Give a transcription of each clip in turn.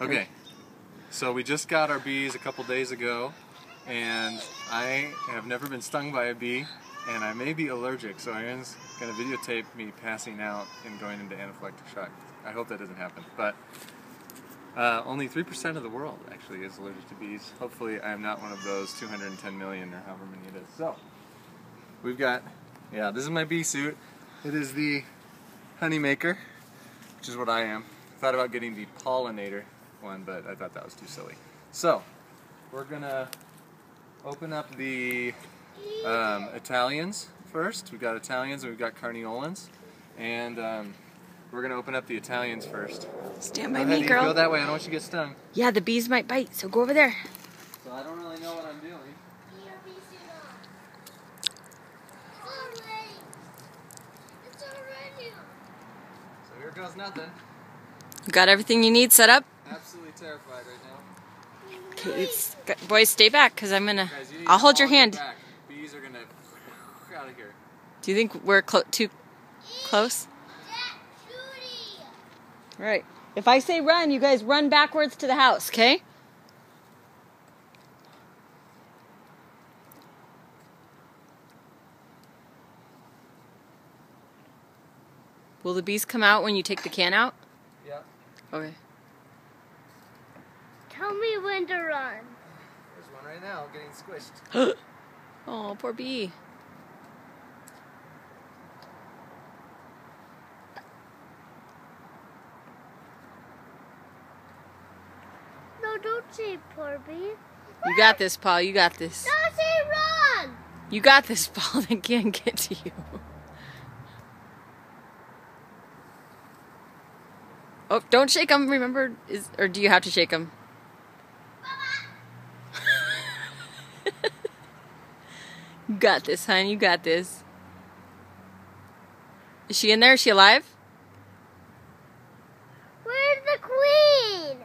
Okay, so we just got our bees a couple days ago, and I have never been stung by a bee, and I may be allergic, so I'm going to videotape me passing out and going into anaphylactic shock. I hope that doesn't happen, but only 3% of the world actually is allergic to bees. Hopefully I'm not one of those 210 million or however many it is. So, we've got, this is my bee suit. It is the honey maker, which is what I am. I thought about getting the pollinator one, but I thought that was too silly. So, we're gonna open up the Italians first. We've got Italians and we've got Carniolans, and we're gonna open up the Italians first. Stand by me, girl. Go that way. I don't want you to get stung. Yeah, the bees might bite, so go over there. So I don't really know what I'm doing. So here goes nothing. You got everything you need set up? Absolutely terrified right now. Okay, boys, stay back, because I'm gonna. I'll hold your hand. Bees are gonna out of here. Do you think we're too close? Right. If I say run, you guys run backwards to the house, okay? Will the bees come out when you take the can out? Yeah. Okay. Tell me when to run. There's one right now getting squished. Oh, poor bee. No, don't say poor bee. You got this, Paul. You got this. Don't say run. You got this, Paul. They can't get to you. Oh, don't shake them. Remember, or do you have to shake them? You got this, hon. You got this. Is she in there? Is she alive? Where's the queen?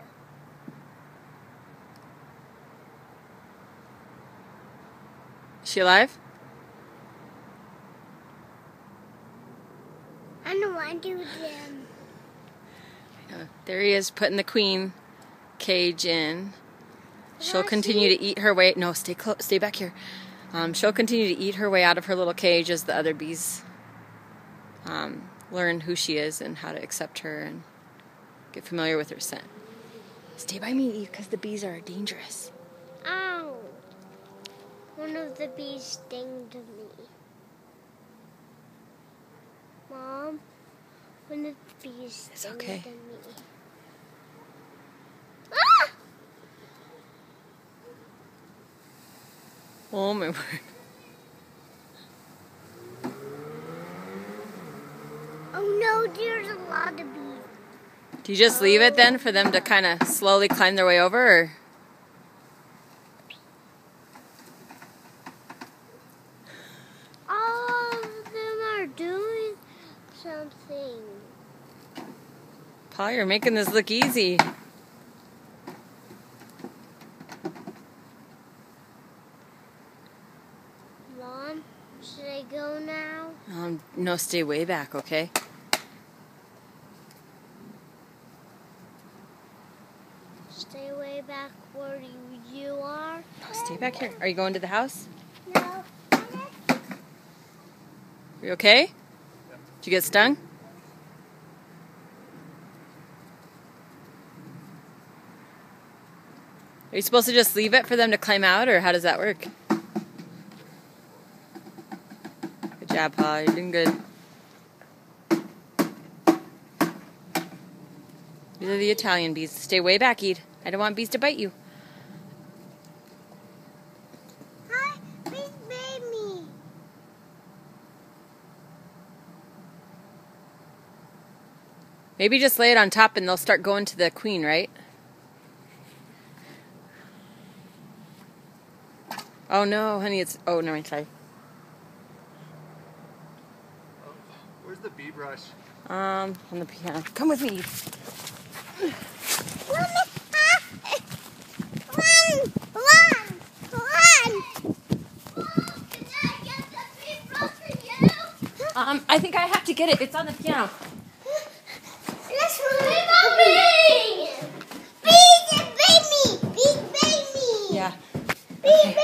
Is she alive? I don't want to do them. There he is, putting the queen cage in. She'll continue to eat her way. No, stay close. Stay back here. She'll continue to eat her way out of her little cage as the other bees learn who she is and how to accept her and get familiar with her scent. Stay by me, because the bees are dangerous. Ow! One of the bees stinged me. Mom, one of the bees stinged me. Ah! Oh my word. Oh no, there's a lot of bees. Do you just leave it then for them to kind of slowly climb their way over, or? All of them are doing something. Paul, you're making this look easy. Mom, should I go now? No, stay way back, okay? Stay way back where you are? No, stay back here. Are you going to the house? No. Are you okay? Yeah. Did you get stung? Are you supposed to just leave it for them to climb out, or how does that work? Good job, Paul. You're doing good. These are the Italian bees. Stay way back, Ede. I don't want bees to bite you. Hi, please bite me. Maybe just lay it on top and they'll start going to the queen, right? Oh no, honey, it's... Oh, no, I'm sorry. Where's the bee brush? On the piano. Come with me. I think I have to get it. It's on the piano. Let's move it. Bee! Okay.